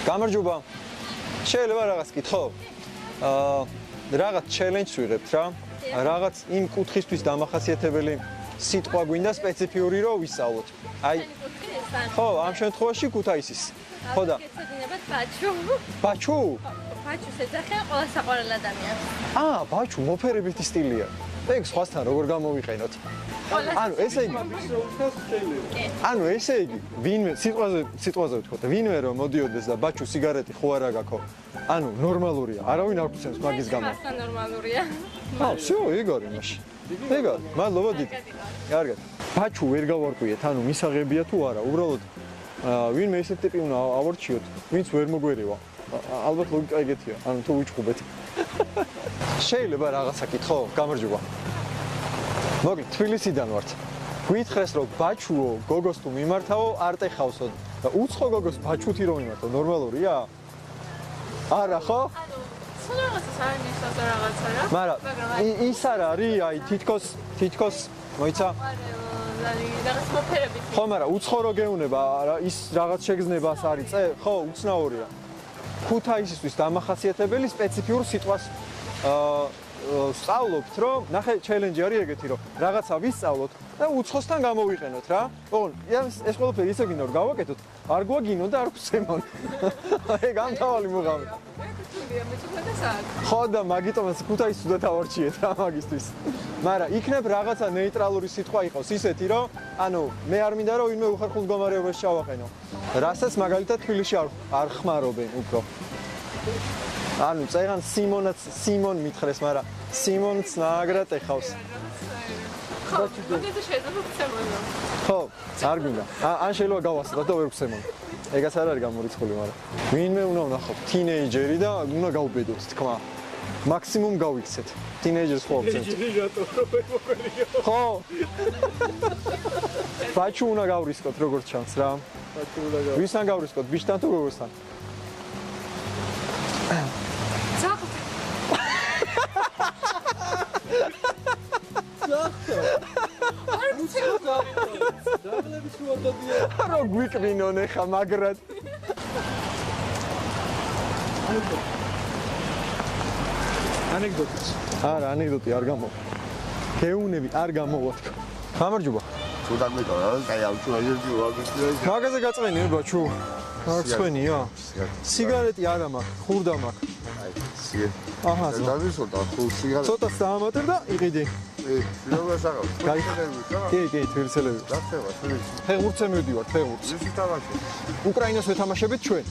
გამარჯობა. შეიძლება რაღაც კითხო? რაღაც challenge ვიღებთ რა. რაღაც იმ კუთხისთვის დამახასიათებელი სიტყვა გვინდა სპეციფიური რომ ვისწავლოთ. აი ხო, ამ შემთხვევაში ქუთაისის. ხო და გეცოდინებათ ბაჩუ. ბაჩუ? ბაჩუს ეძახიან ყველა საყვარელ ადამიანს. ბაჩუ მოფერებითი სტილია. ეგ სხვასთან როგორ გამოვიყენოთ? ანუ ესე იგი ვინმე სიტყვაზე ვთქვა და ვინმე რომ მოდიოდეს და ბაჩუ სიგარეტი ხო არა გაქო. ანუ ნორმალურია. არავინ არ გწევს მაგის გამო. მართლა ნორმალურია. всё, ეგ არის მაშინ. ეგ არის. მადლობა დიდი. კარგად. ბაჩუ ვერ გავარკვიეთ, ანუ მისაღებია თუ არა. უბრალოდ ვინმე ესეთი ტიპი უნდა ავარჩიოთ, ვინც ვერ მოგვერევა. ალბათ ლოგიკა ეგეთია. ანუ თუ ვიჭხუბეთ. შეიძლება რაღაცა კითხო? გამარჯობა. მოკლედ თბილისიდან ვართ. გითხრეს რომ ბაჩუო გოგოს თუ მიმართავო არ ტეხავსო და უცხო გოგოს ბაჩუთი რომ მიმართავ ნორმალურია? არა ხო? რაღაცას არ ნიშნავს რაღაცა რა. მაგრამ ის არ არის აი თითქოს მოიცა? რაღაც მოფერებით. ხო, მაგრამ უცხო რო გეუნება ის რაღაც შეგრძნებას არის წე? ხო, უცნაურია. ქუთაისისთვის დამახასიათებელი სპეციფიურ სიტყვას სწავლობთ, რომ ნახე challenge არის ეგეთი, რომ რაღაცა ვისწავლოთ და უცხოსთან გამოვიყენოთ რა. ოღონ ეს ყველაფერი ისე გინდა რომ გავაკეთოთ, არ გვაგინო და არ გვსემონ. ეგ ამ თავალი მუღამი. ხო და მაგიტომაც ქუთაისს უნდა თავარჩიეთ რა მაგისტვის. მაგრამ იქნებ რაღაცა ნეიტრალური სიტყვა იყოს ისეთი, რომ ანუ მე არ მინდა რომ ვინმე უხერხულ მდგომარეობაში ჩავაყენო. რასაც მაგალითად თბილისში არ ხმარობენ უფრო. ანუ წეგან სიმონ მითხრეს, მაგრამ სიმონც ნააგრად ეხავს. ხო, მაგაზე შეიძლება ვცემონო. ხო, არ გვინდა. ან შეიძლება გავასწროთ და ვერ ვცემონ. ეგაც არ არის გამორიცხული, მაგრამ ვინმე უნდა ვნახოთ, თინეიჯერი და უნდა გავბედოთ თქმა. მაქსიმუმ გავიქცეთ. თინეიჯერს ხო ვცემთ. ხო. ბაჩუ უნდა გავრისკოთ როგორც ჩანს რა. ბაჩუ უნდა გავრისკოთ. ვისთან გავრისკოთ? ბიჭთან თუ გოგოსთან? რა გვიკვინონ ეხა მაგრად. ანეკდოტიც. არა, ანეკდოტი არ გამოვა. გეუნები არ გამოვა თქო. გამარჯობა. თუ დამეკარა, კაი ავწუაჟები ვაგიწევ. მაგაზე გაწვენია ბაჩუ. გაწვენია. სიგარეტი არა მაქვს, ხურდა მაქვს. აი, სიგარეტი. აჰა, დავისვოდა ხო სიგარეტი. ცოტა საამატებ და იყიდი. ფილმას აღარ. კი, თბილისელები. რა ხდება, თბილისში? ფეხბურთზე მივდივართ, ფეხბურთს. ის თამაში. უკრაინას ვეთამაშებით ჩვენ.